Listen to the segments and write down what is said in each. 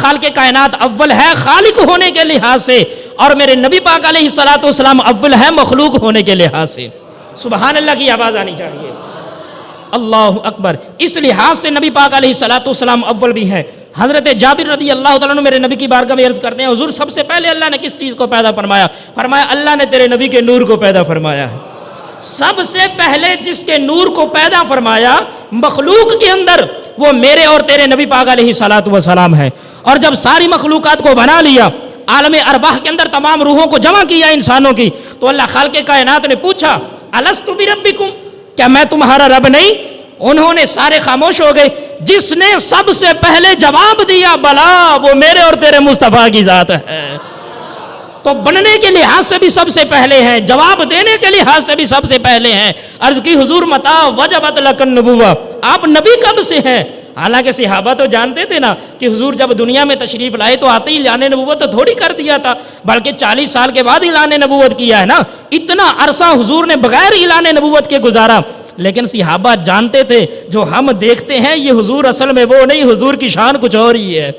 خالق کائنات اول ہے خالق ہونے کے لحاظ سے، اور میرے نبی پاک علیہ الصلوۃ والسلام اول ہے مخلوق ہونے کے لحاظ سے۔ سبحان اللہ کی آواز آنی چاہیے، اللہ اکبر۔ اس لحاظ سے نبی پاک علیہ الصلوۃ والسلام اول بھی ہے۔ حضرت جابر رضی اللہ تعالیٰ عنہ میرے نبی کی بارگاہ میں عرض کرتے ہیں، حضور سب سے پہلے اللہ نے کس چیز کو پیدا فرمایا؟ فرمایا اللہ نے تیرے نبی کے نور کو پیدا فرمایا ہے۔ سب سے پہلے جس کے نور کو پیدا فرمایا مخلوق کے اندر، وہ میرے اور تیرے نبی پاک علیہ الصلوۃ والسلام ہے۔ اور جب ساری مخلوقات کو بنا لیا، عالم ارواح کے اندر تمام روحوں کو جمع کیا انسانوں کی، تو اللہ خالق کائنات نے پوچھا الست بربکم، کیا میں تمہارا رب نہیں؟ انہوں نے سارے خاموش ہو گئے۔ جس نے سب سے پہلے جواب دیا بلا، وہ میرے اور تیرے مصطفیٰ کی ذات ہے۔ تو بننے کے لحاظ سے بھی سب سے پہلے ہیں، جواب دینے کے لحاظ سے بھی سب سے پہلے ہیں۔ عرض کی حضور متا وجبت لک النبوہ، آپ نبی کب سے ہیں؟ حالانکہ صحابہ تو جانتے تھے نا کہ حضور جب دنیا میں تشریف لائے تو آتے ہی اعلان نبوت تو تھوڑی کر دیا تھا، بلکہ 40 سال کے بعد اعلان نبوت کیا ہے نا۔ اتنا عرصہ حضور نے بغیر اعلان نبوت کے گزارا، لیکن صحابہ جانتے تھے جو ہم دیکھتے ہیں یہ حضور اصل میں وہ نہیں، حضور کی شان کچھ اور ہی ہے۔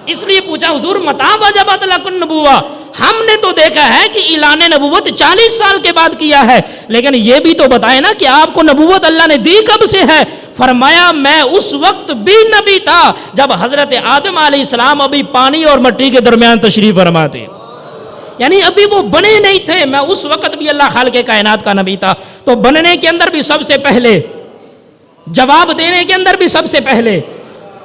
اس لیے پوچھا حضور متا وجبت لک النبوہ، ہم نے تو دیکھا ہے کہ اعلان نبوت 40 سال کے بعد کیا ہے، لیکن یہ بھی تو بتائے نا کہ آپ کو نبوت اللہ نے دی کب سے ہے؟ فرمایا میں اس وقت بھی نبی تھا جب حضرت آدم علیہ السلام ابھی پانی اور مٹی کے درمیان تشریف فرما تھے، یعنی ابھی وہ بنے نہیں تھے، میں اس وقت بھی اللہ خالق کائنات کا نبی تھا۔ تو بننے کے اندر بھی سب سے پہلے، جواب دینے کے اندر بھی سب سے پہلے،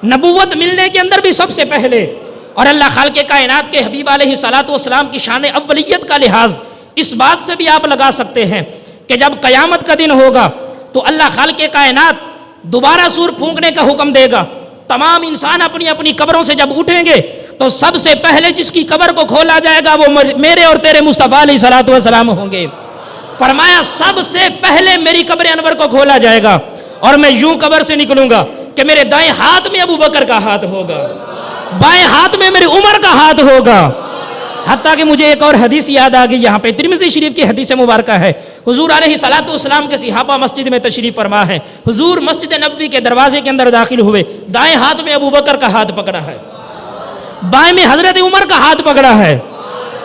نبوت ملنے کے اندر بھی سب سے پہلے۔ اور اللہ خالق کائنات کے حبیب علیہ الصلوۃ والسلام کی شان اولیت کا لحاظ اس بات سے بھی آپ لگا سکتے ہیں کہ جب قیامت کا دن ہوگا تو اللہ خالق کائنات دوبارہ سور پھونکنے کا حکم دے گا، تمام انسان اپنی اپنی قبروں سے جب اٹھیں گے تو سب سے پہلے جس کی قبر کو کھولا جائے گا وہ میرے اور تیرے مصطفیٰ علیہ الصلوۃ والسلام ہوں گے۔ فرمایا سب سے پہلے میری قبر انور کو کھولا جائے گا، اور میں یوں قبر سے نکلوں گا کہ میرے دائیں ہاتھ میں ابو بکر کا ہاتھ ہوگا، بائیں ہاتھ میں میری عمر کا ہاتھ ہوگا۔ حتیٰ کہ مجھے ایک اور حدیث یاد آ گئی، یہاں پہ ترمذی شریف کی حدیث مبارکہ ہے، حضور علیہ الصلوۃ والسلام کے صحابہ مسجد میں تشریف فرما ہے، حضور مسجد نبوی کے دروازے کے اندر داخل ہوئے، دائیں ہاتھ میں ابو بکر کا ہاتھ پکڑا ہے، بائیں میں حضرت عمر کا ہاتھ پکڑا ہے،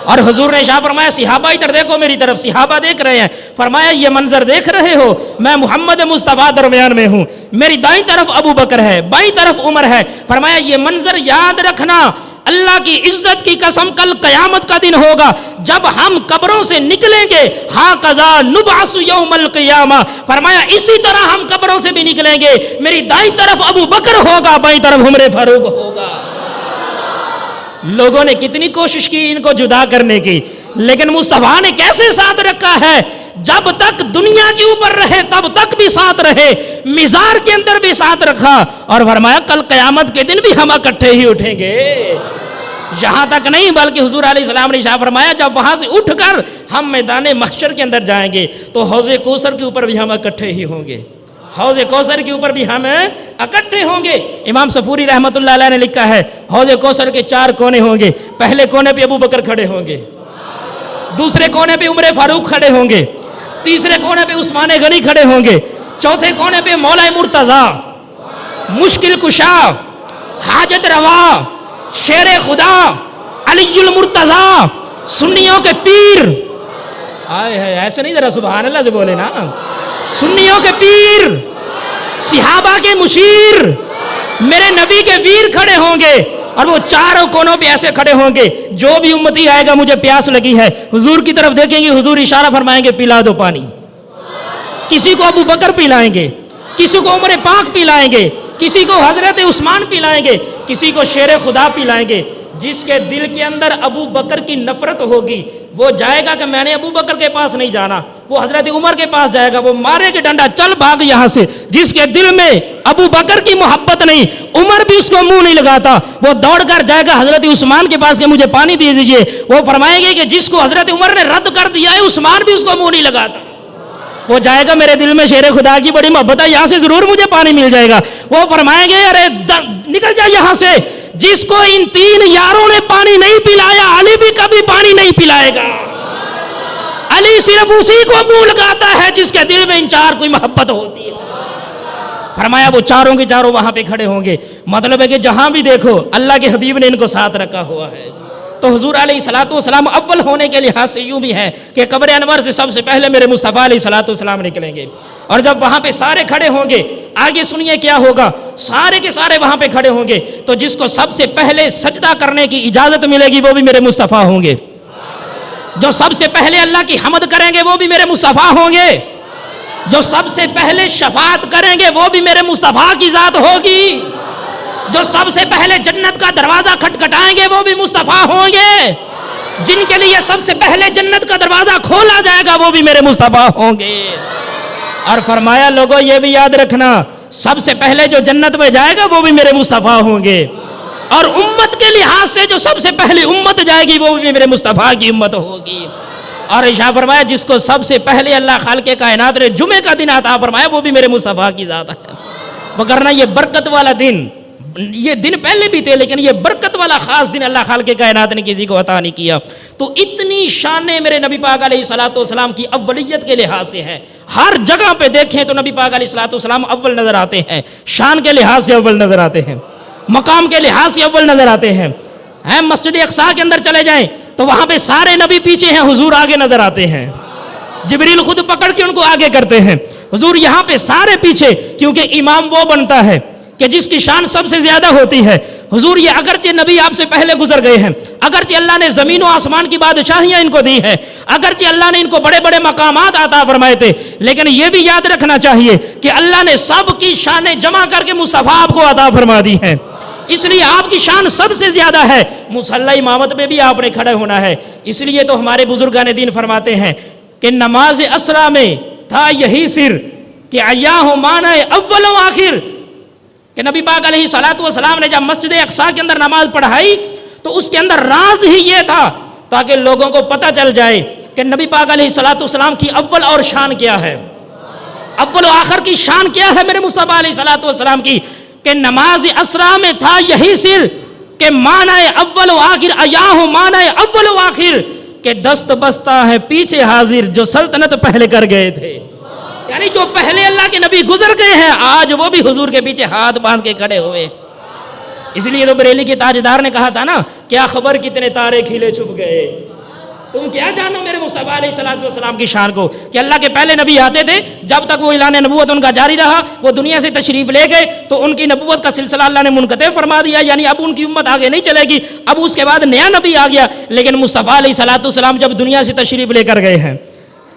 اور حضور نے ارشاد فرمایا صحابہ ادھر دیکھو میری طرف، صحابہ دیکھ رہے ہیں۔ فرمایا یہ منظر دیکھ رہے ہو، میں محمد مصطفیٰ درمیان میں ہوں، میری دائیں طرف ابو بکر ہے، بائیں طرف عمر ہے۔ فرمایا یہ منظر یاد رکھنا، اللہ کی عزت کی قسم کل قیامت کا دن ہوگا جب ہم قبروں سے نکلیں گے، ہاکذا نبعث یوم القیامہ، فرمایا اسی طرح ہم قبروں سے بھی نکلیں گے، میری دائیں طرف ابو بکر ہوگا، بائیں طرف عمر فاروق ہوگا۔ لوگوں نے کتنی کوشش کی ان کو جدا کرنے کی، لیکن مصطفیٰ نے کیسے ساتھ رکھا ہے؟ جب تک دنیا کے اوپر رہے تب تک بھی ساتھ رہے، مزار کے اندر بھی ساتھ رکھا، اور فرمایا کل قیامت کے دن بھی ہم اکٹھے ہی اٹھیں گے۔ یہاں تک نہیں بلکہ حضور علیہ السلام نے ارشاد فرمایا جب وہاں سے اٹھ کر ہم میدان محشر کے اندر جائیں گے تو حوض کوثر کے اوپر بھی ہم اکٹھے ہی ہوں گے، حوض کوثر کے اوپر بھی ہم اکٹھے ہوں گے۔ امام صفوری رحمۃ اللہ علیہ نے لکھا ہے حوض کوثر کے 4 کونے ہوں گے، پہلے کونے پہ ابو بکر کھڑے ہوں گے، دوسرے کونے پہ عمر فاروق کھڑے ہوں گے، تیسرے کونے پہ عثمان غنی کھڑے ہوں گے، چوتھے کونے پہ مولا مرتضیٰ، مشکل کشا، حاجت روا، شیر خدا، علی المرتضیٰ، سنیوں کے پیر، ایسے نہیں ذرا سبحان اللہ سے بولے نا، سنیوں کے پیر، صحابہ کے مشیر، میرے نبی کے ویر کھڑے ہوں گے، اور وہ 4 کونوں پہ ایسے کھڑے ہوں گے جو بھی امتی آئے گا مجھے پیاس لگی ہے، حضور کی طرف دیکھیں گے، حضور اشارہ فرمائیں گے پلا دو پانی، کسی کو ابو بکر پلائیں گے، کسی کو عمر پاک پلائیں گے، کسی کو حضرت عثمان پلائیں گے، کسی کو شیر خدا پلائیں گے۔ جس کے دل کے اندر ابو بکر کی نفرت ہوگی وہ جائے گا کہ میں نے ابو بکر کے پاس نہیں جانا، وہ حضرت عمر کے پاس جائے گا، وہ مارے کے ڈنڈا چل بھاگ یہاں سے۔ جس کے دل میں ابو بکر کی محبت نہیں، عمر بھی اس کو منہ نہیں لگاتا، وہ دوڑ کر جائے گا حضرت عثمان کے پاس کہ مجھے پانی دے دیجئے، وہ فرمائیں گے کہ جس کو حضرت عمر نے رد کر دیا ہے عثمان بھی اس کو منہ نہیں لگاتا، وہ جائے گا میرے دل میں شیر خدا کی بڑی محبت ہے، یہاں سے ضرور مجھے پانی مل جائے گا، وہ فرمائیں گے ارے نکل جائے یہاں سے، جس کو ان 3 یاروں نے پانی نہیں پلایا علی بھی کبھی پانی نہیں پلائے گا، علی صرف اسی کو منہ لگاتا ہے جس کے دل میں ان 4 کوئی محبت ہوتی ہے۔ فرمایا وہ چاروں کے چاروں وہاں پہ کھڑے ہوں گے. مطلب ہے کہ جہاں بھی دیکھو اللہ کے حبیب نے ان کو ساتھ رکھا ہوا ہے. تو حضور علیہ الصلوۃ والسلام اول ہونے کے لحاظ سے یوں بھی ہے کہ قبر انور سے سب سے پہلے میرے مصطفیٰ علیہ الصلوۃ والسلام نکلیں گے. اور جب وہاں پہ سارے کھڑے ہوں گے, آگے سنیے کیا ہوگا, سارے کے سارے وہاں پہ کھڑے ہوں گے, تو جس کو سب سے پہلے سجدہ کرنے کی اجازت ملے گی وہ بھی میرے مصطفیٰ ہوں گے. جو سب سے پہلے اللہ کی حمد کریں گے وہ بھی میرے مصطفیٰ ہوں گے. جو سب سے پہلے شفاعت کریں گے وہ بھی میرے مصطفیٰ کی ذات ہوگی. جو سب سے پہلے جنت کا دروازہ کھٹکھٹائیں گے وہ بھی مصطفیٰ ہوں گے. جن کے لیے سب سے پہلے جنت کا دروازہ کھولا جائے گا وہ بھی میرے مصطفیٰ ہوں گے. اور فرمایا لوگوں یہ بھی یاد رکھنا, سب سے پہلے جو جنت میں جائے گا وہ بھی میرے مصطفیٰ ہوں گے. اور امت کے لحاظ سے جو سب سے پہلی امت جائے گی وہ بھی میرے مصطفیٰ کی امت ہوگی. اور ارشاد فرمایا جس کو سب سے پہلے اللہ خالق کائنات نے جمعے کا دن عطا فرمایا وہ بھی میرے مصطفیٰ کی ذات ہے. وگرنہ یہ برکت والا دن, یہ دن پہلے بھی تھے لیکن یہ برکت والا خاص دن اللہ خالق کائنات نے کسی کو عطا نہیں کیا. تو اتنی شانیں میرے نبی پاک علیہ الصلوۃ والسلام کی اولیت کے لحاظ سے ہے. ہر جگہ پہ دیکھیں تو نبی پاک علیہ الصلوۃ والسلام اول نظر آتے ہیں, شان کے لحاظ سے اول نظر آتے ہیں, مقام کے لحاظ سے اول نظر آتے ہیں. مسجد اقصیٰ کے اندر چلے جائیں تو وہاں پہ سارے نبی پیچھے ہیں, حضور آگے نظر آتے ہیں. جبریل خود پکڑ کے ان کو آگے کرتے ہیں, حضور یہاں پہ سارے پیچھے, کیونکہ امام وہ بنتا ہے کہ جس کی شان سب سے زیادہ ہوتی ہے. حضور یہ اگرچہ نبی آپ سے پہلے گزر گئے ہیں, اگرچہ اللہ نے زمین و آسمان کی بادشاہیاں ان کو دی ہے, اگرچہ اللہ نے ان کو بڑے بڑے مقامات عطا فرمائے تھے, لیکن یہ بھی یاد رکھنا چاہیے کہ اللہ نے سب کی شانیں جمع کر کے مصطفیٰ آپ کو عطا فرما دی ہیں. اس لیے آپ کی شان سب سے زیادہ ہے. مصلی امامت میں بھی آپ نے کھڑے ہونا ہے. اس لیے تو ہمارے بزرگان دین فرماتے ہیں کہ نماز اسرا میں تھا یہی سر کہ ایاہ معنی اول و آخر, کہ نبی پاک علیہ الصلوۃ والسلام نے جب مسجد اقصیٰ کے اندر نماز پڑھائی تو اس کے اندر راز ہی یہ تھا تاکہ لوگوں کو پتہ چل جائے کہ نبی پاک علیہ الصلوۃ والسلام کی اول اور شان کیا ہے, اول و آخر کی شان کیا ہے میرے مصطفیٰ علیہ الصلوۃ والسلام کی. کہ نماز اسرا میں تھا یہی سر کہ معنی اول و آخر, ایاہ معنی اول و آخر, کہ دست بستہ ہے پیچھے حاضر جو سلطنت پہلے کر گئے تھے. یعنی جو پہلے اللہ کے نبی گزر گئے ہیں آج وہ بھی حضور کے پیچھے ہاتھ باندھ کے کھڑے ہوئے. اس لیے تو بریلی کے تاجدار نے کہا تھا نا, کیا خبر کتنے تارے کھلے چھپ گئے, تم کیا جانو میرے مصطفیٰ علیہ الصلوۃ والسلام کی شان کو. کہ اللہ کے پہلے نبی آتے تھے, جب تک وہ اعلان نبوت ان کا جاری رہا, وہ دنیا سے تشریف لے گئے تو ان کی نبوت کا سلسلہ اللہ نے منقطع فرما دیا. یعنی اب ان کی امت آگے نہیں چلے گی, اب اس کے بعد نیا نبی آ گیا. لیکن مصطفیٰ علیہ الصلوۃ والسلام جب دنیا سے تشریف لے کر گئے ہیں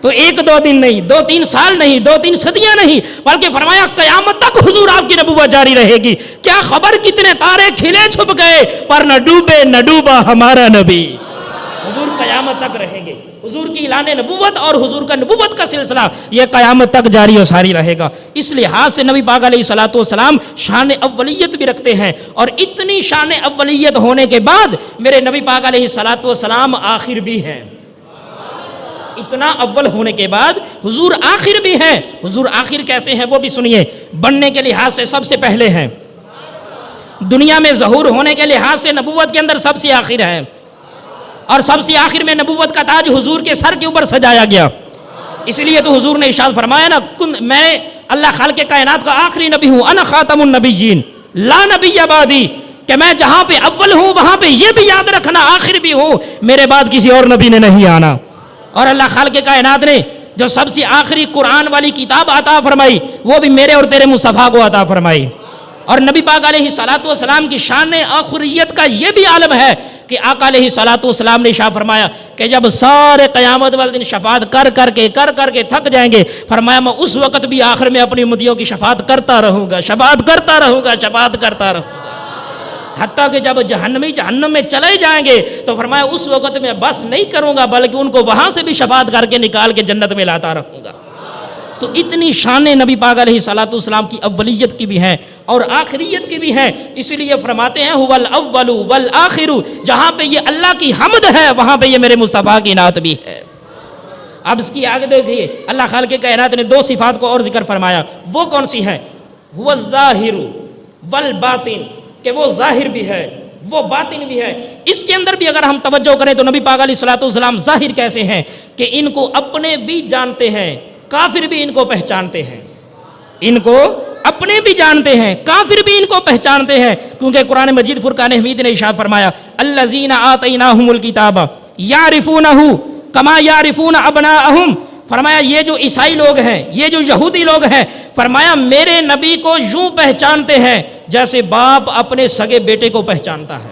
تو ایک دو دن نہیں, 2-3 سال نہیں, 2-3 صدیاں نہیں, بلکہ فرمایا قیامت تک حضور آپ کی نبوت جاری رہے گی. کیا خبر کتنے تارے کھلے چھپ گئے پر نہ ڈوبے نہ ڈوبا ہمارا نبی. حضور قیامت تک رہیں گے. حضور کی اعلان نبوت اور حضور کا نبوت کا سلسلہ یہ قیامت تک جاری و ساری رہے گا. اس لحاظ سے نبی پاک علیہ الصلوۃ والسلام شان اولیت بھی رکھتے ہیں. اور اتنی شان اولیت ہونے کے بعد میرے نبی پاک علیہ الصلوۃ والسلام آخر بھی ہیں. اتنا اول ہونے کے بعد حضور آخر بھی ہیں. حضور آخر کیسے ہیں وہ بھی سنیے. بننے کے لحاظ سے سب سے پہلے ہیں, دنیا میں ظہور ہونے کے لحاظ سے نبوت کے اندر سب سے آخر ہے, اور سب سے آخر میں نبوت کا تاج حضور کے سر کے اوپر سجایا گیا. اس لیے تو حضور نے ارشاد فرمایا نا, میں اللہ خالق کائنات کا آخری نبی ہوں, انا خاتم النبیین لا نبی بعدی, کہ میں جہاں پہ اول ہوں وہاں پہ یہ بھی یاد رکھنا آخر بھی ہوں, میرے بعد کسی اور نبی نے نہیں آنا. اور اللہ خالق کائنات نے جو سب سے آخری قرآن والی کتاب عطا فرمائی وہ بھی میرے اور تیرے مصطفیٰ کو عطا فرمائی. اور نبی پاک علیہ الصلوۃ والسلام کی شان آخریت کا یہ بھی عالم ہے کہ آقا علیہ الصلوۃ والسلام نے شاہ فرمایا کہ جب سارے قیامت والے دن شفاعت کر کر کے تھک جائیں گے, فرمایا میں اس وقت بھی آخر میں اپنی امتیوں کی شفاعت کرتا رہوں گا, شفاعت کرتا رہوں گا, شفاعت کرتا رہوں گا. حتیٰ کہ جب جہنم میں چلے جائیں گے تو فرمایا اس وقت میں بس نہیں کروں گا بلکہ ان کو وہاں سے بھی شفاعت کر کے نکال کے جنت میں لاتا رہوں گا. تو اتنی شانیں نبی پاک علیہ الصلوۃ والسلام کی اولیت کی بھی ہیں اور آخریت کی بھی ہیں. اس لیے فرماتے ہیں هو الاول والآخر, جہاں پہ یہ اللہ کی حمد ہے وہاں پہ یہ میرے مصطفیٰ کی نعت بھی ہے. اب اس کی آگے دیکھیے, اللہ خالق کائنات نے 2 صفات کو اور ذکر فرمایا. وہ کون سی ہیں؟ هو الظاہر والباطن, کہ وہ ظاہر بھی ہے وہ باطن بھی ہے. اس کے اندر بھی اگر ہم توجہ کریں تو نبی پاک علیہ الصلوۃ والسلام ظاہر کیسے ہیں کہ ان کو اپنے بھی جانتے ہیں, کافر بھی ان کو پہچانتے ہیں, ان کو اپنے بھی جانتے ہیں، کافر بھی ان کو پہچانتے ہیں، کیونکہ قرآن مجید فرقان حمید نے ارشاد فرمایا الذین آتیناہم الکتاب یعرفونہ کما یعرفون ابناءہم، فرمایا یہ جو عیسائی لوگ ہیں، یہ جو یہودی لوگ ہیں، فرمایا میرے نبی کو یوں پہچانتے ہیں جیسے باپ اپنے سگے بیٹے کو پہچانتا ہے۔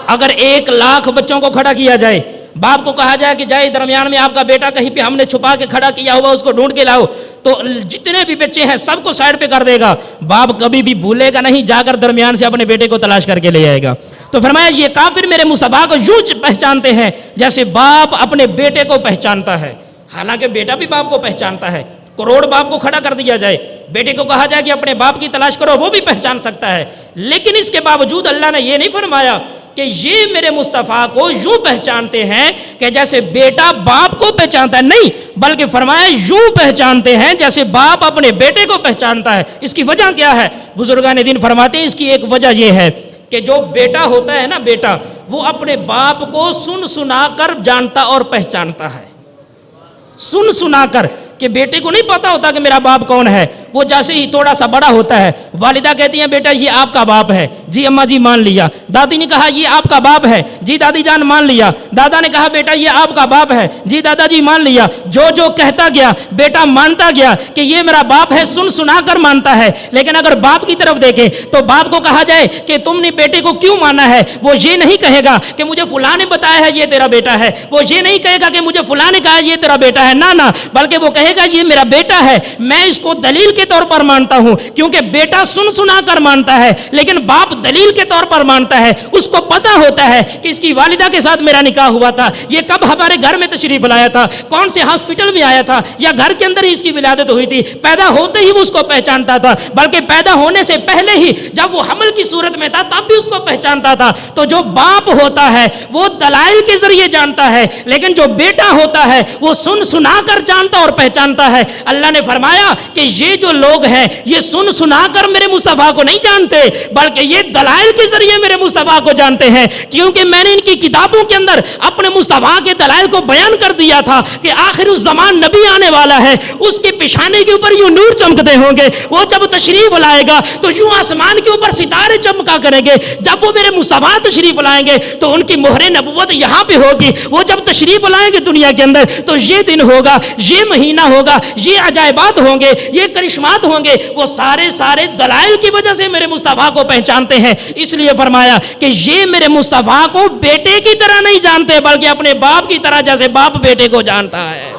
اگر 1,00,000 بچوں کو کھڑا کیا جائے، باپ کو کہا جائے کہ جائے درمیان میں آپ کا بیٹا کہیں پہ ہم نے چھپا کے کھڑا کیا ہوا اس کو ڈھونڈ کے لاؤ، تو جتنے بھی بچے ہیں سب کو سائڈ پہ کر دے گا، باپ کبھی بھی بھولے گا نہیں، جا کر درمیان سے اپنے بیٹے کو تلاش کر کے لے آئے گا۔ تو فرمایا یہ کافر میرے مصطفیٰ کو یوں پہچانتے ہیں جیسے باپ اپنے بیٹے کو پہچانتا ہے، حالانکہ بیٹا بھی باپ کو پہچانتا ہے۔ کروڑ باپ کو کھڑا کر دیا جائے، بیٹے کو کہا جائے کہ اپنے باپ کی تلاش کرو، وہ بھی پہچان سکتا ہے، لیکن اس کے باوجود اللہ نے یہ نہیں فرمایا کہ یہ میرے مصطفیٰ کو یوں پہچانتے ہیں کہ جیسے بیٹا باپ کو پہچانتا ہے، نہیں بلکہ فرمایا یوں پہچانتے ہیں جیسے باپ اپنے بیٹے کو پہچانتا ہے۔ اس کی وجہ کیا ہے؟ بزرگان دین فرماتے ہیں اس کی ایک وجہ یہ ہے کہ جو بیٹا ہوتا ہے نا، بیٹا وہ اپنے باپ کو سن سنا کر جانتا اور پہچانتا ہے، سن سنا کر، کہ بیٹے کو نہیں پتا ہوتا کہ میرا باپ کون ہے۔ وہ جیسے ہی تھوڑا سا بڑا ہوتا ہے، والدہ کہتی ہیں بیٹا یہ آپ کا باپ ہے، جی اماں جی مان لیا۔ دادی نے کہا یہ آپ کا باپ ہے، جی دادی جان مان لیا۔ دادا نے کہا بیٹا یہ آپ کا باپ ہے، جی دادا جی مان لیا۔ جو کہتا گیا بیٹا مانتا گیا کہ یہ میرا باپ ہے، سن سنا کر مانتا ہے۔ لیکن اگر باپ کی طرف دیکھیں تو باپ کو کہا جائے کہ تم نے بیٹے کو کیوں مانا ہے، وہ یہ نہیں کہے گا کہ مجھے فلاں نے بتایا ہے یہ تیرا بیٹا ہے، وہ یہ نہیں کہے گا کہ مجھے فلاں نے کہا یہ تیرا بیٹا ہے، نہ بلکہ وہ کہے گا یہ میرا بیٹا ہے، میں اس کو دلیل کے طور پر مانتا ہوں، کیونکہ بیٹا سن سنا کر مانتا ہے لیکن باپ دلیل کے طور پر مانتا ہے۔ اس کو پتا ہوتا ہے کہ اس کی والدہ کے ساتھ میرا نکاح ہوا تھا، یہ کب ہمارے گھر میں تشریف لایا تھا، کون سے ہاسپٹل میں آیا تھا، یا گھر کے اندر ہی اس کی ولادت ہوئی تھی، پیدا ہوتے ہی وہ اس کو پہچانتا تھا، بلکہ پیدا ہونے سے پہلے ہی جب وہ حمل کی صورت میں تھا تب بھی اس کو پہچانتا تھا۔ تو جو باپ ہوتا ہے وہ دلائل کے ذریعے جانتا ہے، لیکن جو بیٹا ہوتا ہے وہ سن سنا کر جانتا اور پہچانتا ہے۔ اللہ نے فرمایا کہ یہ جو لوگ ہیں یہ سن سنا کر میرے مصطفیٰ کو نہیں جانتے بلکہ یہ دلائل کے ذریعے میرے مصطفیٰ کو جانتے ہیں، کیونکہ میں نے ان کی کتابوں کے اندر اپنے مصطفیٰ کے دلائل کو بیان کر دیا تھا کہ آخر الزمان نبی آنے والا ہے، اس کے پیشانے کے اوپر یوں نور چمکتے ہوں گے، وہ جب تشریف لائے گا تو یوں آسمان کے اوپر ستارے چمکا کریں گے، جب وہ میرے مصطفیٰ تشریف لائیں گے تو ان کی مہر نبوت یہاں پہ ہوگی، وہ جب تشریف لائیں گے دنیا کے اندر تو یہ دن ہوگا، یہ مہینہ ہوگا، یہ عجائبات ہوں گے، یہ کرشمات ہوں گے، وہ سارے دلائل کی وجہ سے میرے مصطفیٰ کو پہچانتے ہیں۔ اس لیے فرمایا کہ یہ میرے مصطفیٰ کو بیٹے کی طرح نہیں جانتے بلکہ اپنے باپ کی طرح جیسے باپ بیٹے کو جانتا ہے۔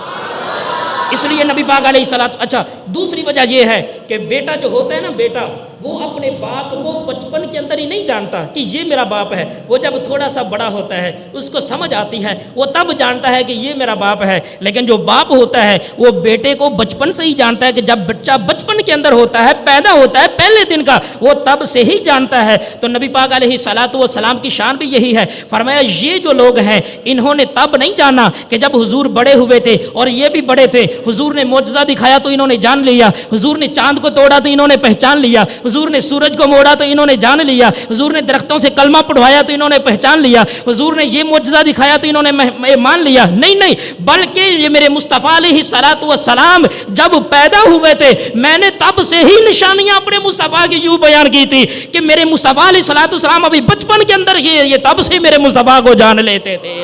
اس لیے نبی پاک علیہ الصلوۃ، اچھا دوسری وجہ یہ ہے کہ بیٹا جو ہوتا ہے نا، بیٹا وہ اپنے باپ کو بچپن کے اندر ہی نہیں جانتا کہ یہ میرا باپ ہے، وہ جب تھوڑا سا بڑا ہوتا ہے اس کو سمجھ آتی ہے وہ تب جانتا ہے کہ یہ میرا باپ ہے۔ لیکن جو باپ ہوتا ہے وہ بیٹے کو بچپن سے ہی جانتا ہے، کہ جب بچہ بچپن کے اندر ہوتا ہے، پیدا ہوتا ہے پہلے دن کا، وہ تب سے ہی جانتا ہے۔ تو نبی پاک علیہ الصلوۃ والسلام کی شان بھی یہی ہے، فرمایا یہ جو لوگ ہیں انہوں نے تب نہیں جانا کہ جب حضور بڑے ہوئے تھے اور یہ بھی بڑے تھے، حضور نے معجزہ دکھایا تو انہوں نے جان لیا، حضور نے چاند کو توڑا تو انہوں نے پہچان لیا، حضور نے سورج کو موڑا تو انہوں نے جان لیا، حضور نے درختوں سے کلمہ پڑھوایا تو انہوں نے پہچان لیا، حضور نے یہ معجزہ دکھایا تو انہوں نے مان لیا۔ نہیں بلکہ یہ میرے مصطفیٰ علیہ الصلوۃ والسلام جب پیدا ہوئے تھے میں نے تب سے ہی نشانیاں اپنے مصطفیٰ کی یوں بیان کی تھی کہ میرے مصطفیٰ علیہ الصلوۃ والسلام ابھی بچپن کے اندر یہ تب سے میرے مصطفیٰ کو جان لیتے تھے۔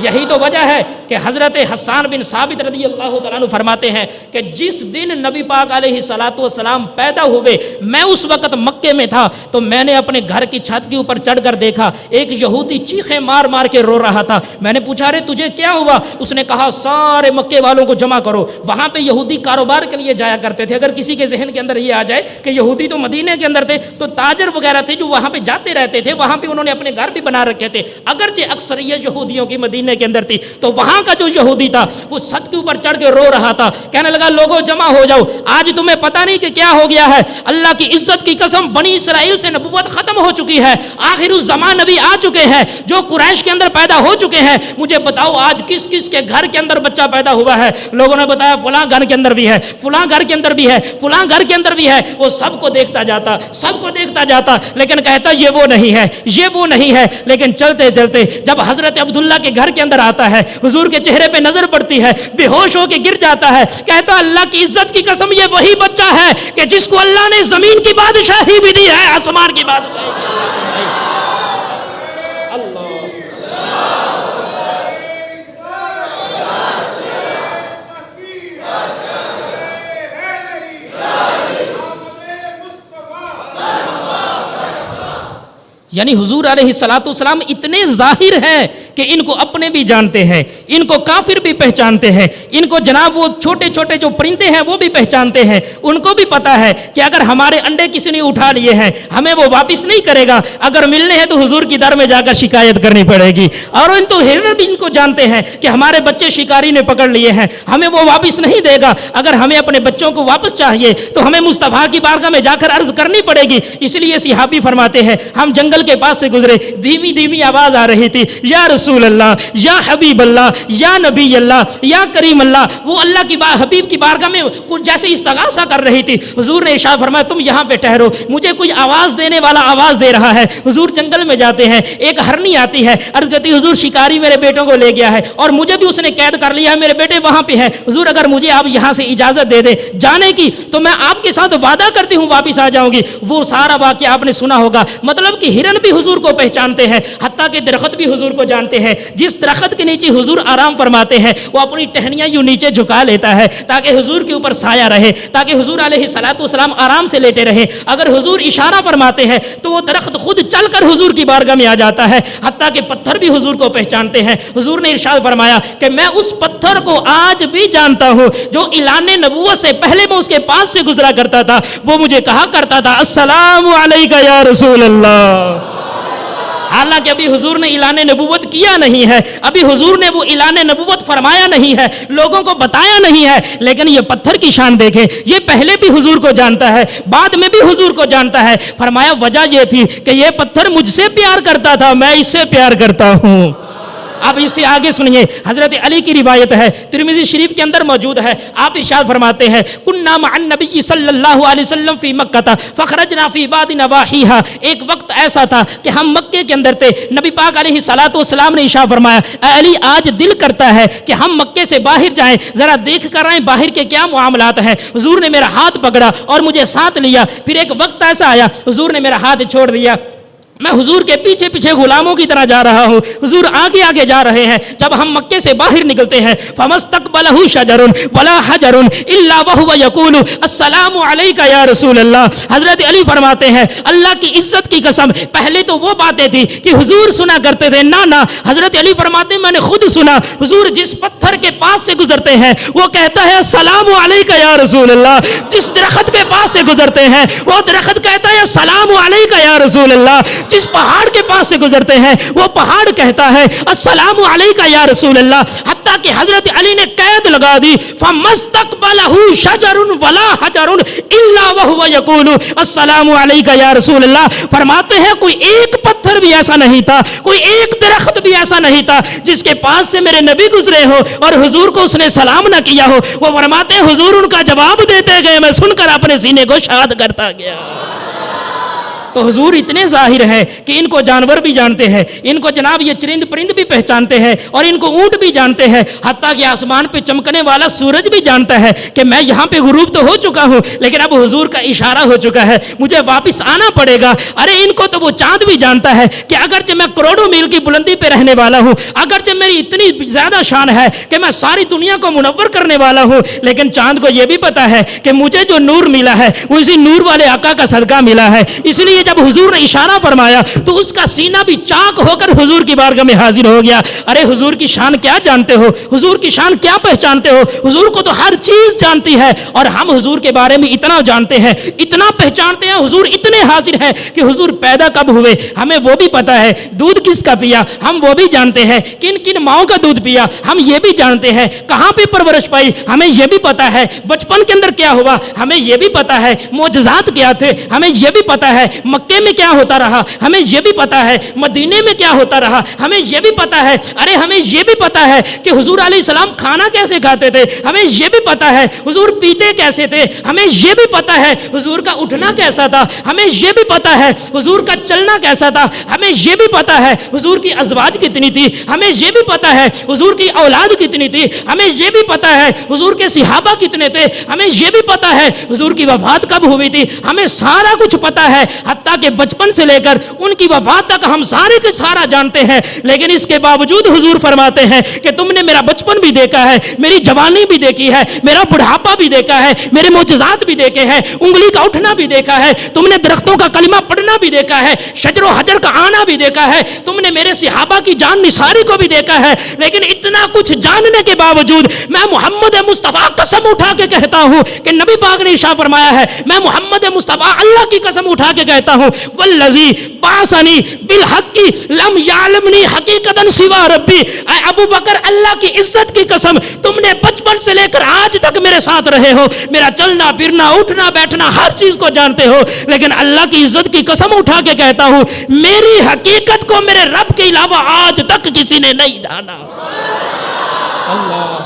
یہی تو وجہ ہے کہ حضرت حسان بن ثابت رضی اللہ تعالیٰ عنہ فرماتے ہیں کہ جس دن نبی پاک علیہ الصلوۃ والسلام پیدا ہوئے میں اس وقت مکے میں تھا، تو میں نے اپنے گھر کی چھت کے اوپر چڑھ کر دیکھا ایک یہودی چیخیں مار مار کے رو رہا تھا۔ میں نے پوچھا رے تجھے کیا ہوا؟ اس نے کہا سارے مکے والوں کو جمع کرو۔ وہاں پہ یہودی کاروبار کے لیے جایا کرتے تھے، اگر کسی کے ذہن کے اندر یہ آ جائے کہ یہودی تو مدینے کے اندر تھے تو تاجر وغیرہ تھے جو وہاں پہ جاتے رہتے تھے، وہاں پہ انہوں نے اپنے گھر بھی بنا رکھے تھے، اگرچہ اکثریت یہودیوں کی مدینے کے اندر تھی۔ تو وہاں کا جو یہودی تھا وہ چھت کے اوپر چڑھ کے رو رہا تھا، کہنے لگا لوگوں جمع ہو جاؤ، آج تمہیں پتہ نہیں کہ کیا ہو گیا ہے، اللہ کی عزت کی قسم بنی اسرائیل سے نبوت ختم ہو چکی ہے، آخر الزمان نبی آ چکے ہیں جو قریش کے اندر پیدا ہو چکے ہیں، مجھے بتاؤ آج کس کس کے گھر کے اندر بچہ پیدا ہوا ہے؟ لوگوں نے بتایا فلاں گھر کے اندر بھی ہے، فلاں گھر کے اندر بھی ہے، فلاں گھر کے اندر بھی ہے۔ وہ سب کو دیکھتا جاتا لیکن کہتا یہ وہ نہیں ہے، یہ وہ نہیں ہے۔ لیکن چلتے چلتے جب حضرت عبداللہ کے گھر کے اندر آتا ہے، حضور حضور کے چہرے پہ نظر پڑتی ہے، بے ہوش ہو کے گر جاتا ہے، کہتا اللہ کی عزت کی قسم یہ وہی بچہ ہے کہ جس کو اللہ نے زمین کی بادشاہی بھی دی ہے، آسمان کی بادشاہی بھی دی ہے۔ یعنی حضور علیہ الصلوۃ والسلام اتنے ظاہر ہیں کہ ان کو اپنے بھی جانتے ہیں، ان کو کافر بھی پہچانتے ہیں، ان کو جناب وہ چھوٹے چھوٹے جو پرندے ہیں وہ بھی پہچانتے ہیں، ان کو بھی پتا ہے کہ اگر ہمارے انڈے کسی نے اٹھا لیے ہیں ہمیں وہ واپس نہیں کرے گا، اگر ملنے ہیں تو حضور کی در میں جا کر شکایت کرنی پڑے گی۔ اور ان تو ہرن بھی ان کو جانتے ہیں کہ ہمارے بچے شکاری نے پکڑ لیے ہیں، ہمیں وہ واپس نہیں دے گا، اگر ہمیں اپنے بچوں کو واپس چاہیے تو ہمیں مصطفیٰ کی بارگاہ میں جا کر عرض کرنی پڑے گی۔ اس لیے صحابی فرماتے ہیں ہم جنگل کے پاس سے گزرے، دھیمی دھیمی آواز آ رہی تھی، یا رسول اللہ، یا حبیب اللہ، یا نبی اللہ، یا کریم اللہ۔ وہ اللہ کی حبیب کی بارگاہ میں کچھ جیسے استغاثہ کر رہی تھی۔ حضور نے ارشاد فرمایا تم یہاں پہ ٹھہرو، مجھے کوئی آواز دینے والا آواز دے رہا ہے۔ حضور جنگل میں جاتے ہیں، ایک ہرنی آتی ہے، عرض کرتی حضور شکاری میرے بیٹوں کو لے گیا ہے اور مجھے بھی اس نے قید کر لیا ہے، میرے بیٹے وہاں پہ ہیں، حضور اگر مجھے آپ یہاں سے اجازت دے دیں جانے کی تو میں آپ کے ساتھ وعدہ کرتی ہوں واپس آ جاؤں گی۔ وہ سارا واقعہ آپ نے سنا ہوگا، مطلب کہ ہرن بھی حضور کو پہچانتے ہیں، حتیٰ کہ درخت بھی حضور کو جانتے ہیں۔ جس درخت کے نیچے حضور آرام فرماتے ہیں وہ اپنی ٹہنیاں یوں نیچے جھکا لیتا ہے تاکہ حضور کے اوپر سایہ رہے، تاکہ حضور علیہ الصلوۃ والسلام آرام سے لیٹے رہے۔ اگر حضور اشارہ فرماتے ہیں تو وہ درخت خود چل کر حضور کی بارگاہ میں آ جاتا ہے، حتیٰ کہ پتھر بھی حضور کو پہچانتے ہیں۔ حضور نے ارشاد فرمایا کہ میں اس پتھر کو آج بھی جانتا ہوں جو اعلان نبوت سے پہلے میں اس کے پاس سے گزرا کرتا تھا، وہ مجھے کہا کرتا تھا السلام علیکہ یا رسول اللہ۔ حالانکہ ابھی حضور نے اعلان نبوت کیا نہیں ہے، ابھی حضور نے وہ اعلان نبوت فرمایا نہیں ہے، لوگوں کو بتایا نہیں ہے، لیکن یہ پتھر کی شان دیکھیں، یہ پہلے بھی حضور کو جانتا ہے، بعد میں بھی حضور کو جانتا ہے۔ فرمایا وجہ یہ تھی کہ یہ پتھر مجھ سے پیار کرتا تھا، میں اس سے پیار کرتا ہوں۔ اب اس سے آگے سنیے، حضرت علی کی روایت ہے، ترمذی شریف کے اندر موجود ہے، آپ ارشاد فرماتے ہیں کنا مع النبی صلی اللہ علیہ وسلم فی مکہ فخرجنا فی بعض نواحیہا۔ ایک وقت ایسا تھا کہ ہم مکے کے اندر تھے، نبی پاک علیہ الصلوۃ والسلام نے ارشاد فرمایا اے علی آج دل کرتا ہے کہ ہم مکے سے باہر جائیں، ذرا دیکھ کر آئیں باہر کے کیا معاملات ہیں۔ حضور نے میرا ہاتھ پکڑا اور مجھے ساتھ لیا، پھر ایک وقت ایسا آیا حضور نے میرا ہاتھ چھوڑ دیا، میں حضور کے پیچھے پیچھے غلاموں کی طرح جا رہا ہوں، حضور آگے آگے جا رہے ہیں۔ جب ہم مکے سے باہر نکلتے ہیں فَمَسْتَقْبَلَهُ شَجَرٌ وَلَا حَجَرٌ إِلَّا وَهُوَ يَقُولُ السَّلَامُ عَلَيْكَ يَا رسول اللہ۔ حضرت علی فرماتے ہیں اللہ کی عزت کی قسم، پہلے تو وہ باتیں تھی کہ حضور سنا کرتے تھے، نہ حضرت علی فرماتے ہیں میں نے خود سنا، حضور جس پتھر کے پاس سے گزرتے ہیں وہ کہتا ہے السلام علیکہ یا رسول اللہ، جس درخت کے پاس سے گزرتے ہیں وہ درخت کہتا ہے السلام علیکہ یا رسول اللہ، جس پہاڑ کے پاس سے گزرتے ہیں وہ پہاڑ کہتا ہے السلام علیکہ یا رسول اللہ۔ حتیٰ کہ حضرت علی نے قید لگا دی فَمَسْتَقْبَلَهُ شَجَرٌ وَلَا حَجَرٌ إِلَّا وَهُوَ يَقُولُ السلام علیکہ یا رسول اللہ۔ فرماتے ہیں کوئی ایک پتھر بھی ایسا نہیں تھا، کوئی ایک درخت بھی ایسا نہیں تھا جس کے پاس سے میرے نبی گزرے ہو اور حضور کو اس نے سلام نہ کیا ہو۔ وہ فرماتے ہیں حضور ان کا جواب دیتے گئے، میں سن کر اپنے سینے کو شاد کرتا گیا۔ تو حضور اتنے ظاہر ہیں کہ ان کو جانور بھی جانتے ہیں، ان کو جناب یہ چرند پرند بھی پہچانتے ہیں اور ان کو اونٹ بھی جانتے ہیں، حتیٰ کہ آسمان پہ چمکنے والا سورج بھی جانتا ہے کہ میں یہاں پہ غروب تو ہو چکا ہوں لیکن اب حضور کا اشارہ ہو چکا ہے، مجھے واپس آنا پڑے گا۔ ارے ان کو تو وہ چاند بھی جانتا ہے کہ اگرچہ میں کروڑوں میل کی بلندی پہ رہنے والا ہوں، اگرچہ میری اتنی زیادہ شان ہے کہ میں ساری دنیا کو منور کرنے والا ہوں، لیکن چاند کو یہ بھی پتا ہے کہ مجھے جو نور ملا ہے وہ اسی نور والے آقا کا صدقہ ملا ہے۔ اس لیے جب حضور نے اشارہ فرمایا تو اس کا سینہ بھی چاک ہو کر حضور کی بارگاہ میں حاضر ہو گیا۔ ارے حضور کی شان کیا جانتے ہو، حضور کی شان کیا پہچانتے ہو، حضور کو تو ہر چیز جانتی ہے اور ہم حضور کے بارے میں اتنا جانتے ہیں، اتنا پہچانتے ہیں، حضور اتنے حاضر ہیں کہ حضور پیدا کب ہوئے ہمیں وہ بھی پتا ہے، دودھ کس کا پیا ہم وہ بھی جانتے ہیں، کن کن ماؤں کا دودھ پیا ہم یہ بھی جانتے ہیں، کہاں پہ پرورش پائی ہمیں یہ بھی پتا ہے، بچپن کے اندر کیا ہوا ہمیں یہ بھی پتا ہے، معجزات کیا تھے ہمیں یہ بھی پتا ہے، مکے میں کیا ہوتا رہا ہمیں یہ بھی پتا ہے, مدینے میں کیا ہوتا رہا ہمیں یہ بھی پتا ہے, ارے ہمیں یہ بھی پتا ہے کہ حضور علیہ السلام کھانا کیسے کھاتے تھے, ہمیں یہ بھی پتا ہے حضور پیتے کیسے تھے, ہمیں یہ بھی پتا ہے حضور کا اٹھنا کیسا تھا, ہمیں یہ بھی پتا ہے حضور کا چلنا کیسا تھا, ہمیں یہ بھی پتا ہے حضور کی ازواج کتنی تھی, ہمیں یہ بھی پتا ہے حضور کی اولاد کتنی تھی, ہمیں یہ بھی پتا ہے حضور کے صحابہ کتنے تھے, ہمیں یہ بھی پتا ہے حضور کی وفات کب ہوئی تھی, ہمیں سارا کچھ پتا ہے, حتیٰ کہ بچپن سے لے کر ان کی وفات تک ہم سارے کے سارا جانتے ہیں. لیکن اس کے باوجود حضور فرماتے ہیں کہ تم نے میرا بچپن بھی دیکھا ہے, میری جوانی بھی دیکھی ہے, میرا بڑھاپا بھی دیکھا ہے, میرے معجزات بھی دیکھے ہیں, انگلی کا اٹھنا بھی دیکھا ہے, تم نے درختوں کا کلمہ پڑھنا بھی دیکھا ہے, شجر و حجر کا آنا بھی دیکھا ہے, تم نے میرے صحابہ کی جان نثاری کو بھی دیکھا ہے. لیکن اتنا کچھ جاننے کے باوجود میں محمد مصطفیٰ قسم اٹھا کے کہتا ہوں کہ نبی پاک نے ارشاد فرمایا ہے, میں محمد مصطفیٰ اللہ کی قسم اٹھا کے کہتا ہوں والذی بعثنی بالحق لم یعلمنی حقیقتا سوا ربی. اے ابو بکر اللہ کی عزت کی قسم, تم نے بچپن سے لے کر آج تک میرے ساتھ رہے ہو, میرا چلنا پھرنا اٹھنا بیٹھنا ہر چیز کو جانتے ہو, لیکن اللہ کی عزت کی قسم اٹھا کے کہتا ہوں میری حقیقت کو میرے رب کے علاوہ آج تک کسی نے نہیں جانا. اللہ,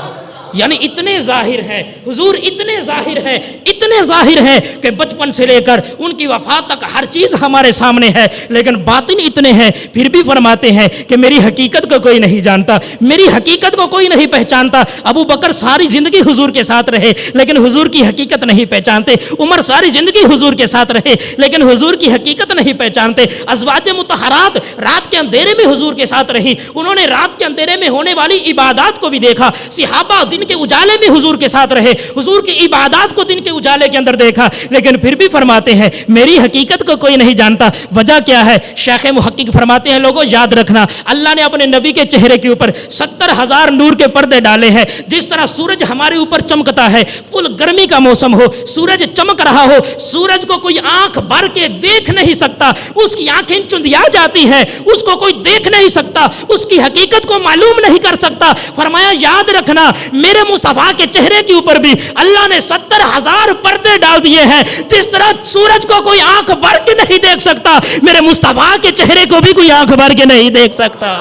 یعنی اتنے ظاہر ہیں حضور, اتنے ظاہر ہیں, اتنے ظاہر ہیں کہ بچپن سے لے کر ان کی وفات تک ہر چیز ہمارے سامنے ہے, لیکن باطن اتنے ہیں پھر بھی فرماتے ہیں کہ میری حقیقت کو کوئی نہیں جانتا, میری حقیقت کو کوئی نہیں پہچانتا. ابو بکر ساری زندگی حضور کے ساتھ رہے لیکن حضور کی حقیقت نہیں پہچانتے, عمر ساری زندگی حضور کے ساتھ رہے لیکن حضور کی حقیقت نہیں پہچانتے. ازواج مطہرات رات کے اندھیرے میں حضور کے ساتھ رہی, انہوں نے رات کے اندھیرے میں ہونے والی عبادات کو بھی دیکھا. صحابہ دن کے اجالے میں حضور کے ساتھ رہے, حضور کی عبادات کو دن کے اجالے کے اندر دیکھا, لیکن پھر بھی فرماتے ہیں میری حقیقت کو کوئی نہیں جانتا. وجہ کیا ہے؟ شیخ محقق فرماتے ہیں لوگوں یاد رکھنا, اللہ نے اپنے نبی کے چہرے کے اوپر 70,000 نور کے پردے ڈالے ہیں. جس طرح سورج ہمارے اوپر چمکتا ہے, فل گرمی کا موسم ہو, سورج چمک رہا ہو, سورج کو کوئی آنکھ بھر کے دیکھ نہیں سکتا, اس کی آنکھیں چندیا جاتی ہیں, اس کو کوئی دیکھ نہیں سکتا, اس کی حقیقت کو معلوم نہیں کر سکتا. فرمایا یاد رکھنا میرے مصطفیٰ کے چہرے کے اوپر بھی اللہ نے 70,000 پردے ڈال دیے ہیں. جس طرح سورج کو کوئی آنکھ بھر کے نہیں دیکھ سکتا, میرے مصطفیٰ کے چہرے کو بھی کوئی آنکھ بھر کے نہیں دیکھ سکتا.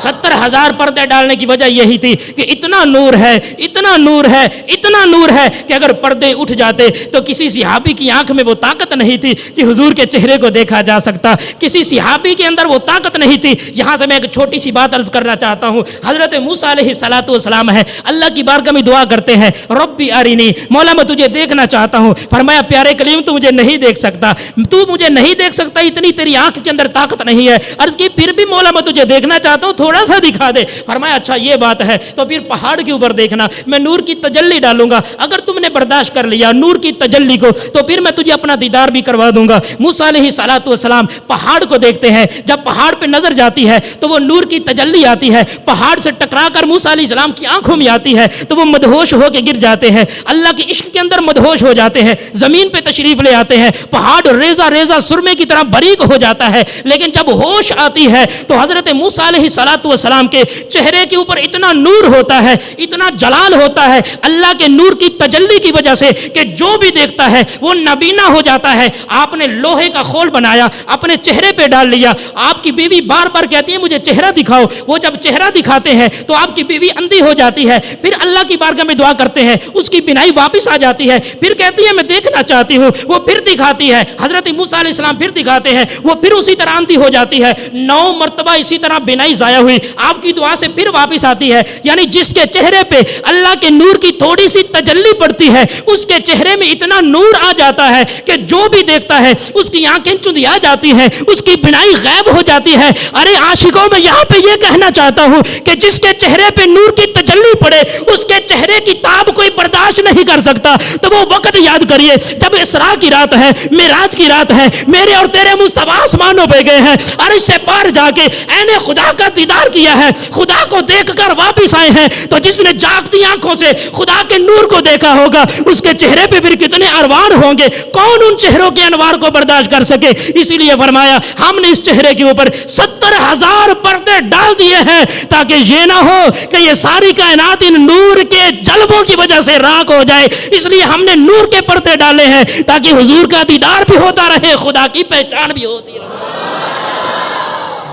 70,000 پردے ڈالنے کی وجہ یہی تھی کہ اتنا نور ہے, اتنا نور ہے, اتنا نور ہے کہ اگر پردے اٹھ جاتے تو کسی صحابی کی آنکھ میں وہ طاقت نہیں تھی کہ حضور کے چہرے کو دیکھا جا سکتا, کسی صحابی کے اندر وہ طاقت نہیں تھی. یہاں سے میں ایک چھوٹی سی بات عرض کرنا چاہتا ہوں. حضرت موسیٰ علیہ السلام ہے, اللہ کی بارگاہ میں دعا کرتے ہیں ربی ارینی, مولا میں تجھے دیکھنا چاہتا ہوں. فرمایا پیارے کلیم تو مجھے نہیں دیکھ سکتا, تو مجھے نہیں دیکھ سکتا, اتنی تیری آنکھ کے اندر طاقت نہیں ہے. عرض کی پھر بھی مولا میں تجھے دیکھنا چاہتا ہوں, تھوڑا سا دکھا دے. فرمایا اچھا یہ بات ہے تو پھر پہاڑ کے اوپر دیکھنا, میں نور کی تجلی ڈالوں گا, اگر تم نے برداشت کر لیا نور کی تجلی کو تو پھر میں تجھے اپنا دیدار بھی کروا دوں گا. موسیٰ علیہ السلام پہاڑ کو دیکھتے ہیں, جب پہاڑ پہ نظر جاتی ہے تو وہ نور کی تجلی آتی ہے, پہاڑ سے ٹکرا کر موسیٰ علیہ السلام کی آنکھوں میں آتی ہے تو وہ مدہوش ہو کے گر جاتے ہیں, اللہ کے عشق کے اندر مدہوش ہو جاتے ہیں, زمین پہ تشریف لے آتے ہیں, پہاڑ ریزہ ریزہ سرمے کی طرح باریک ہو جاتا ہے. لیکن جب ہوش آتی ہے تو حضرت موسیٰ علیہ السلام کے چہرے کے اوپر اتنا نور ہوتا ہے, اتنا جلال ہوتا ہے اللہ کے نور کی تجلی کی وجہ سے کہ جو بھی دیکھتا ہے وہ نبینا ہو جاتا ہے. آپ نے لوہے کا خول بنایا, اپنے چہرے پہ ڈال لیا. آپ کی بیوی بار بار کہتی ہے مجھے چہرہ دکھاؤ, وہ جب چہرہ دکھاتے ہیں تو آپ کی بیوی اندھی ہو جاتی ہے. پھر اللہ کی بارگاہ میں دعا کرتے ہیں, اس کی بینائی واپس آ جاتی ہے, پھر کہتی ہے میں دیکھنا چاہتی ہوں, وہ پھر دکھاتی ہے. حضرت موسیٰ علیہ السلام پھر دکھاتے ہیں, وہ پھر اسی طرح اندھی ہو جاتی ہے. 9 مرتبہ اسی طرح بینائی ضائع ہوئی, آپ کی دعا سے پھر واپس آتی ہے. یعنی جس کے چہرے پہ اللہ کے نور کی تھوڑی سی تجلی پڑتی ہے اس کے چہرے میں اتنا نور آ جاتا ہے کہ جو بھی دیکھتا ہے اس کی آنکھیں چندیا جاتی ہیں, اس کی بینائی غائب ہو جاتی ہے. ارے عاشقوں میں یہاں پہ یہ کہنا چاہتا ہوں کہ جس کے چہرے پہ نور کی تجلی پڑے اس کے چہرے کی تاب کوئی برداشت نہیں کر سکتا. تو وہ وقت یاد کریے جب اسراء کی رات ہے, معراج کی رات ہے, میرے اور تیرے مصطفیٰ آسمان و آسمانوں پہ گئے ہیں، عرش سے پار جا کے عین خدا کا دیدار کیا ہے، خدا کو دیکھ کر واپس آئے ہیں، تو جس نے جاگتی آنکھوں سے خدا کے نور کو دیکھا ہوگا اس کے چہرے پہ پھر کتنے انوار ہوں گے، کون ان چہروں کے انوار کو برداشت کر سکے؟ اسی لیے فرمایا ہم نے اس چہرے کے اوپر 70,000 پردے ڈال دیے ہیں تاکہ یہ نہ ہو کہ یہ ساری کائنات ان نور کے جلووں کی وجہ سے راک ہو جائے، اس لیے ہم نے نور کے پردے ڈالے ہیں تاکہ حضور کا دیدار بھی ہوتا رہے، خدا کی پہچان بھی ہوتی رہے۔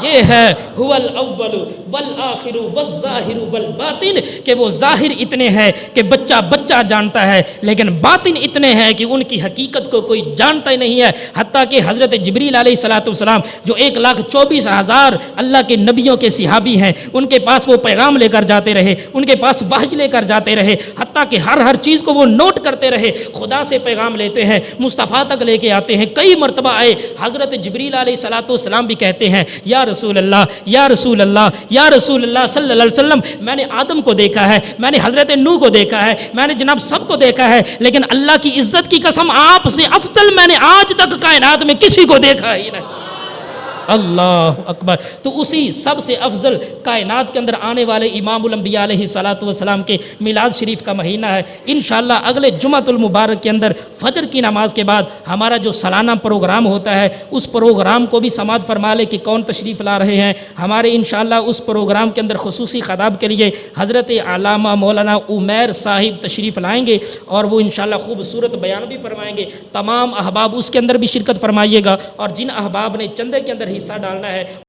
یہ ہے هو الاول والآخر والظاہر والباطن، کہ وہ ظاہر اتنے ہیں کہ بچہ بچہ جانتا ہے، لیکن باطن اتنے ہیں کہ ان کی حقیقت کو کوئی جانتا ہی نہیں ہے، حتیٰ کہ حضرت جبریل علیہ السلام جو 1,24,000 اللہ کے نبیوں کے صحابی ہیں، ان کے پاس وہ پیغام لے کر جاتے رہے، ان کے پاس وحی لے کر جاتے رہے، حتیٰ کہ ہر چیز کو وہ نوٹ کرتے رہے، خدا سے پیغام لیتے ہیں، مصطفیٰ تک لے کے آتے ہیں۔ کئی مرتبہ آئے، حضرت جبریل علیہ السلام بھی کہتے ہیں یا رسول اللہ، یا رسول اللہ، یا رسول اللہ صلی اللہ علیہ وسلم، میں نے آدم کو دیکھا ہے، میں نے حضرت نوح کو دیکھا ہے، میں نے جناب سب کو دیکھا ہے، لیکن اللہ کی عزت کی قسم آپ سے افضل میں نے آج تک کائنات میں کسی کو دیکھا ہی نہیں۔ اللہ اکبر۔ تو اسی سب سے افضل کائنات کے اندر آنے والے امام الانبیاء علیہ السلام کے میلاد شریف کا مہینہ ہے۔ انشاءاللہ اگلے جمعۃ المبارک کے اندر فجر کی نماز کے بعد ہمارا جو سالانہ پروگرام ہوتا ہے اس پروگرام کو بھی سماعت فرما لے کہ کون تشریف لا رہے ہیں۔ ہمارے انشاءاللہ اس پروگرام کے اندر خصوصی خطاب کے لیے حضرت علامہ مولانا عمیر صاحب تشریف لائیں گے اور وہ انشاءاللہ خوبصورت بیان بھی فرمائیں گے۔ تمام احباب اس کے اندر بھی شرکت فرمائیے گا، اور جن احباب نے چندے کے اندر حصہ ڈالنا ہے